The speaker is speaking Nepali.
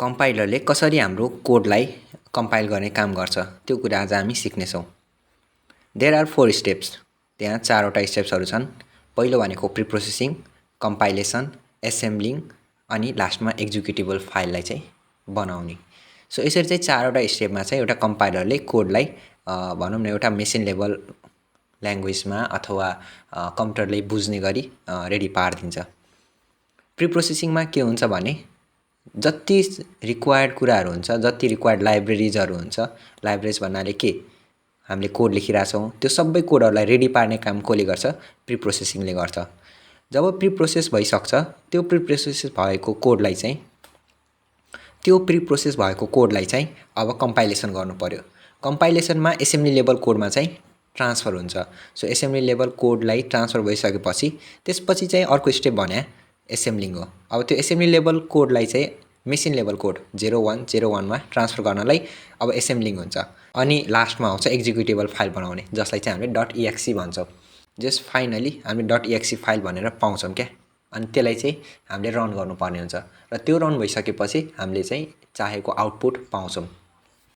कम्पाइलरले कसरी हाम्रो कोडलाई कम्पाइल गर्ने काम गर्छ त्यो कुरा आज हामी सिक्नेछौँ। There are 4 steps. त्यहाँ 4 वटा स्टेप्सहरू छन्। पहिलो भनेको प्री प्रोसेसिङ, कम्पाइलेसन, एसेम्ब्लिङ अनि लास्टमा एक्जिक्युटेबल फाइललाई चाहिँ बनाउने। सो यसरी चाहिँ 4 वटा स्टेपमा चाहिँ एउटा कम्पाइलरले कोडलाई भनौँ न एउटा मेसिन लेभल ल्याङ्ग्वेजमा अथवा कम्प्युटरले बुझ्ने गरी रेडी पारिदिन्छ। प्री प्रोसेसिङमा के हुन्छ भने जति रिक्वायर्ड कुराहरू हुन्छ, जति रिक्वायर्ड लाइब्रेरिजहरू हुन्छ, लाइब्रेरिज भन्नाले के हामीले कोड लेखिरहेछौँ त्यो सबै कोडहरूलाई रेडी पार्ने काम कसले गर्छ? प्री प्रोसेसिङले गर्छ। जब प्री प्रोसेस भइसक्छ त्यो प्री प्रोसेस भएको कोडलाई चाहिँ अब कम्पाइलेसन गर्नु पर्यो। कम्पाइलेसनमा एसेम्ब्ली लेभल कोडमा चाहिँ ट्रान्सफर हुन्छ। सो एसेम्ब्ली लेभल कोडलाई ट्रान्सफर भइसकेपछि त्यसपछि चाहिँ अर्को स्टेप भने एसेम्ब्लिङ हो। अब त्यो एसेम्ब्ली लेभल कोडलाई चाहिँ मेसिन लेभल कोड 0101 मा ट्रान्सफर गर्नलाई अब एसेम्ब्लिङ हुन्छ। अनि लास्टमा आउँछ एक्जिक्युटेबल फाइल बनाउने, जसलाई चाहिँ हामीले .exe भन्छौँ। जस फाइनली हामीले .exe फाइल भनेर पाउँछौँ क्या। अनि त्यसलाई चाहिँ हामीले रन गर्नुपर्ने हुन्छ र त्यो रन भइसकेपछि हामीले चाहिँ चाहेको आउटपुट पाउँछौँ।